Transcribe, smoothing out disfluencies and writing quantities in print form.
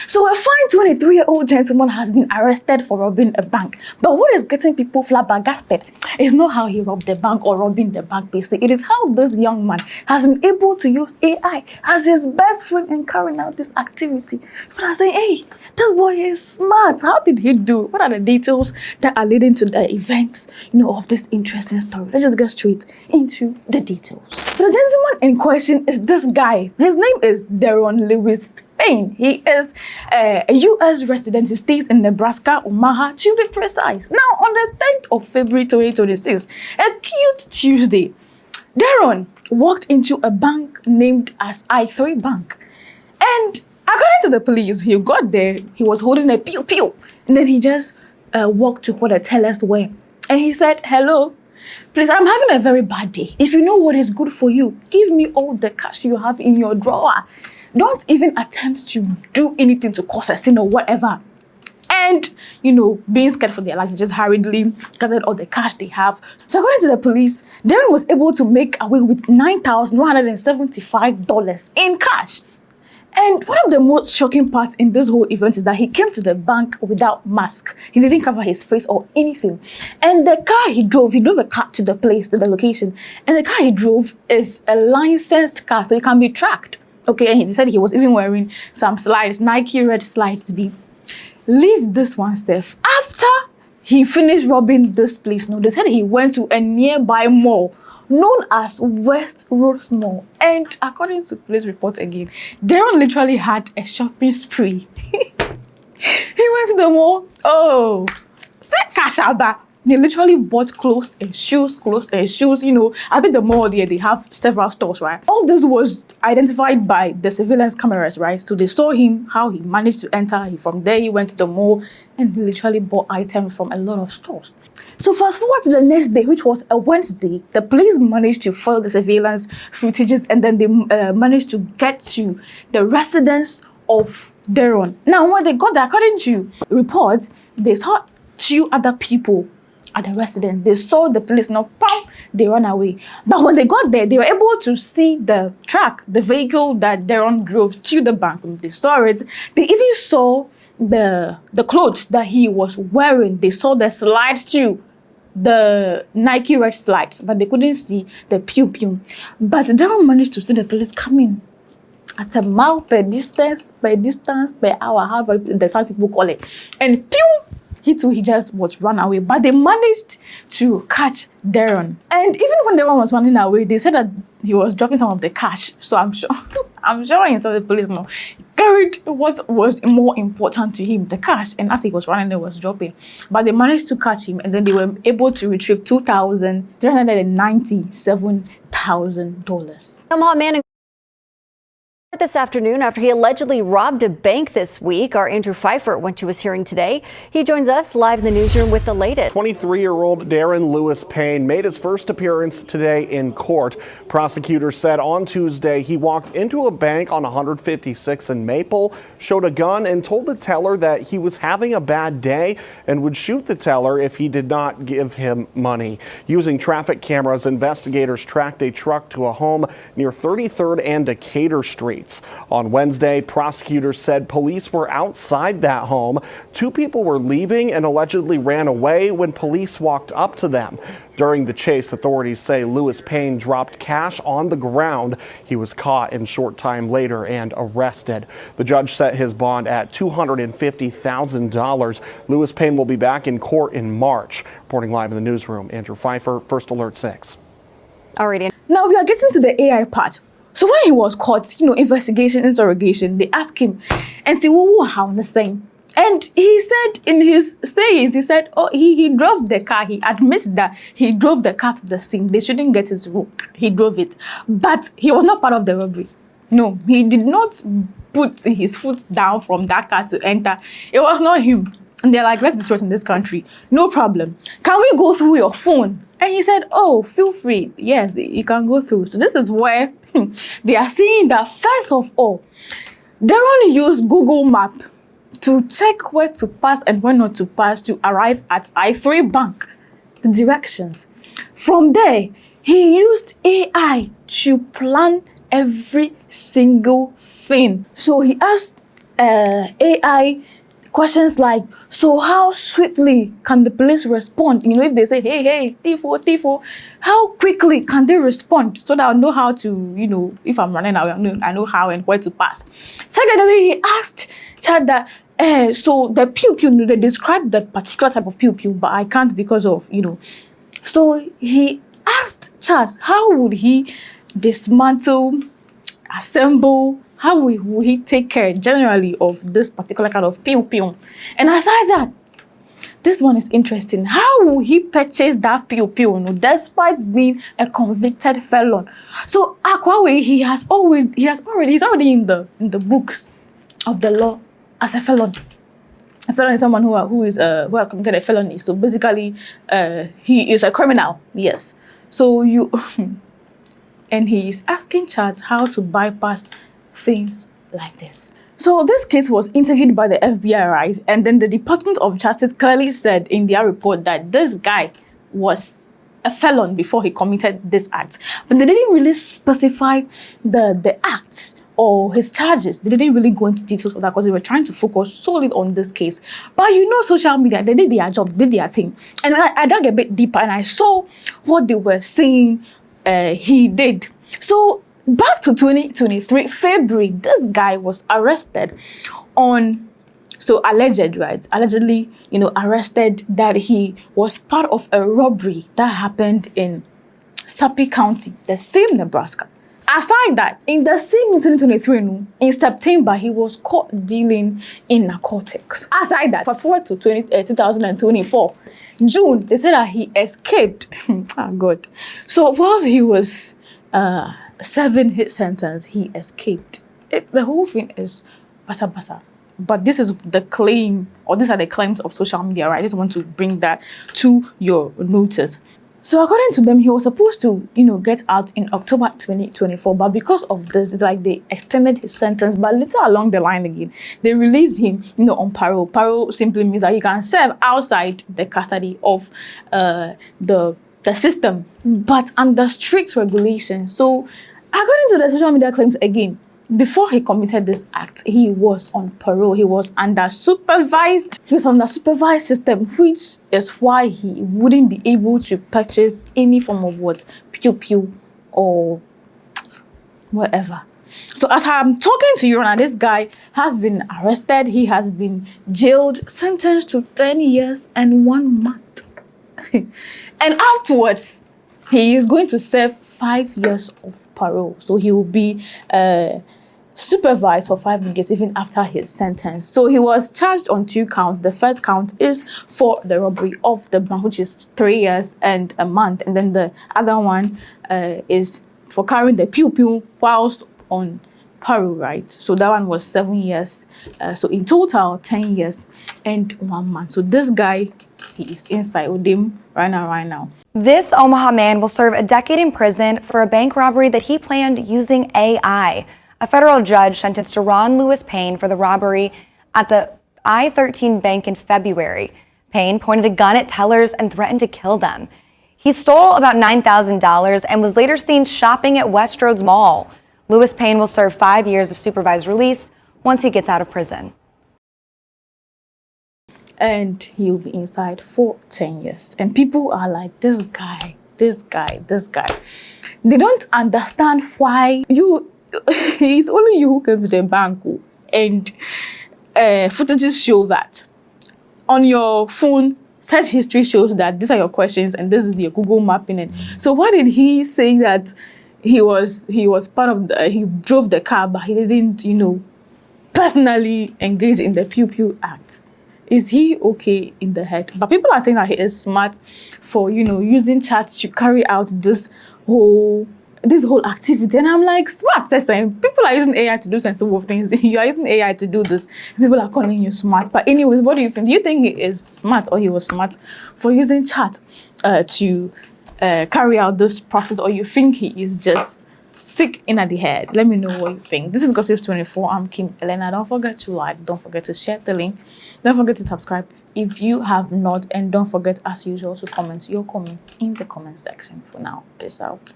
So a fine 23-year-old gentleman has been arrested for robbing a bank. But what is getting people flabbergasted is not how he robbed the bank or robbing the bank, basically. It is how this young man has been able to use AI as his best friend in carrying out this activity. People are saying, hey, this boy is smart. How did he do? What are the details that are leading to the events, of this interesting story? Let's just get straight into the details. So the gentleman in question is this guy. His name is Deron Lewis Payne. He is a U.S. resident. He stays in Nebraska, Omaha, to be precise. Now, on the 10th of February 2026, a cute Tuesday, Deron walked into a bank named as I3 Bank. And according to the police, he got there, he was holding a pew-pew. And then he just walked to where the tellers were. And he said, hello, please, I'm having a very bad day. If you know what is good for you, give me all the cash you have in your drawer. Don't even attempt to do anything to cause a sin or whatever. And, being scared for their lives, just hurriedly gathered all the cash they have. So according to the police, Darren was able to make away with $9,175 in cash. And one of the most shocking parts in this whole event is that he came to the bank without mask. He didn't cover his face or anything. And the car he drove a car to the place, to the location. And the car he drove is a licensed car, so it can be tracked. Okay, and he said he was even wearing some slides, Nike red slides. Leave this one safe. After he finished robbing this place, they said he went to a nearby mall known as West Road Mall. And according to police report again, Darren literally had a shopping spree. He went to the mall. Oh, say cash out that. They literally bought clothes and shoes. I bet the mall there, they have several stores, right? All this was identified by the surveillance cameras, right? So they saw him, how he managed to enter. From there, he went to the mall and he literally bought items from a lot of stores. So fast forward to the next day, which was a Wednesday, the police managed to follow the surveillance footages and then they managed to get to the residence of Darren. Now, when they got there, according to reports, they saw two other people at the residence. They saw the police, they ran away. But when they got there, they were able to see the truck, the vehicle that Darren drove to the bank. They saw it. They even saw the clothes that he was wearing. They saw the slides too, the Nike red slides, but they couldn't see the pew-pew. But Darren managed to see the police coming at a mile per distance, per hour, however the South people call it. And pew! He just was run away, but they managed to catch Darren. And even when Darren was running away, they said that he was dropping some of the cash. So I'm sure he saw the police carried what was more important to him, the cash. And as he was running, they was dropping. But they managed to catch him, and then they were able to retrieve $2,397,000. Omaha man this afternoon after he allegedly robbed a bank this week. Our Andrew Pfeiffer went to his hearing today. He joins us live in the newsroom with the latest. 23-year-old Darren Lewis Payne made his first appearance today in court. Prosecutors said on Tuesday he walked into a bank on 156 in Maple, showed a gun, and told the teller that he was having a bad day and would shoot the teller if he did not give him money. Using traffic cameras, investigators tracked a truck to a home near 33rd and Decatur Street. On Wednesday, prosecutors said police were outside that home. Two people were leaving and allegedly ran away when police walked up to them. During the chase, authorities say Lewis Payne dropped cash on the ground. He was caught a short time later and arrested. The judge set his bond at $250,000. Lewis Payne will be back in court in March. Reporting live in the newsroom, Andrew Pfeiffer, First Alert 6. All right. Now we are getting to the AI part. So when he was caught, investigation, interrogation, they asked him and said, how the same? And he said in his sayings, he said, he drove the car. He admits that he drove the car to the scene. They shouldn't get his rook. He drove it. But he was not part of the robbery. No, he did not put his foot down from that car to enter. It was not him. And they're like, let's be straight in this country. No problem. Can we go through your phone? And he said, feel free. Yes, you can go through. So this is where they are saying that, first of all, Darren used Google Map to check where to pass and where not to pass to arrive at I3 Bank, the directions. From there, he used AI to plan every single thing. So he asked AI questions like, so how swiftly can the police respond? You know, if they say, hey, tifo, tifo, how quickly can they respond so that I know how to, you know, if I'm running away, I know how and where to pass. Secondly, he asked Chad that, so the pew pew, they described that particular type of pew pew, but I can't because of, you know. So he asked Chad, how would he dismantle, assemble, how will he take care generally of this particular kind of pew pew? And aside that, this one is interesting. How will he purchase that pew pew, despite being a convicted felon? So Akwawe, he's already in the books of the law as a felon. A felon is someone who has committed a felony. So basically, he is a criminal. Yes. So and he is asking Chad how to bypass things like this. So this case was interviewed by the FBI, right? And then the Department of Justice clearly said in their report that this guy was a felon before he committed this act. But they didn't really specify the acts or his charges. They didn't really go into details of that because they were trying to focus solely on this case. But you know, social media, they did their job, did their thing. And I dug a bit deeper and I saw what they were saying he did. So back to 2023, February, this guy was arrested on, so allegedly, arrested that he was part of a robbery that happened in Sappi County, the same Nebraska. Aside that, in the same 2023, in September, he was caught dealing in narcotics. Aside that, fast forward to 2024, June, they said that he escaped. Oh, God. So whilst he was serving his sentence, he escaped. The whole thing is basa. But this is the claim, or these are the claims of social media, right? I just want to bring that to your notice. So according to them, he was supposed to, get out in October 2024. But because of this, it's like they extended his sentence. But later along the line again, they released him, on parole. Parole simply means that he can serve outside the custody of the system, but under strict regulation. So according to the social media claims again, before he committed this act, he was on parole. He was under supervised. He was on the supervised system, which is why he wouldn't be able to purchase any form of pew or whatever. So as I'm talking to you now, this guy has been arrested. He has been jailed, sentenced to 10 years and 1 month. And afterwards, he is going to serve 5 years of parole. So he will be supervised for 5 years even after his sentence. So he was charged on 2 counts. The first count is for the robbery of the bank, which is 3 years and a month. And then the other one is for carrying the pew whilst on parole, right? So that one was 7 years. So in total, 10 years and 1 month. So this guy, he is inside with him right now. This Omaha man will serve a decade in prison for a bank robbery that he planned using AI. A federal judge sentenced Ron Lewis Payne for the robbery at the I-13 bank in February. Payne pointed a gun at tellers and threatened to kill them. He stole about $9,000 and was later seen shopping at Westroads Mall. Lewis Payne will serve 5 years of supervised release once he gets out of prison. And he'll be inside for 10 years. And people are like, this guy. They don't understand why it's only you who came to the bank, and footages show that. On your phone, search history shows that these are your questions and this is your Google mapping it. So why did he say that he was part of he drove the car, but he didn't, personally engage in the pew act? Is he okay in the head? But people are saying that he is smart for, using chat to carry out this whole activity. And I'm like, smart, people are using AI to do sensible things. You are using AI to do this. People are calling you smart. But anyways, what do you think? Do you think he is smart, or he was smart for using chat to carry out this process, or you think he is just sick in the head? Let me know what you think. This is Gossip 24. I'm Kim Elena. Don't forget to like, don't forget to share the link, don't forget to subscribe if you have not, and don't forget, as usual, to comment your comments in the comment section. For now, peace out.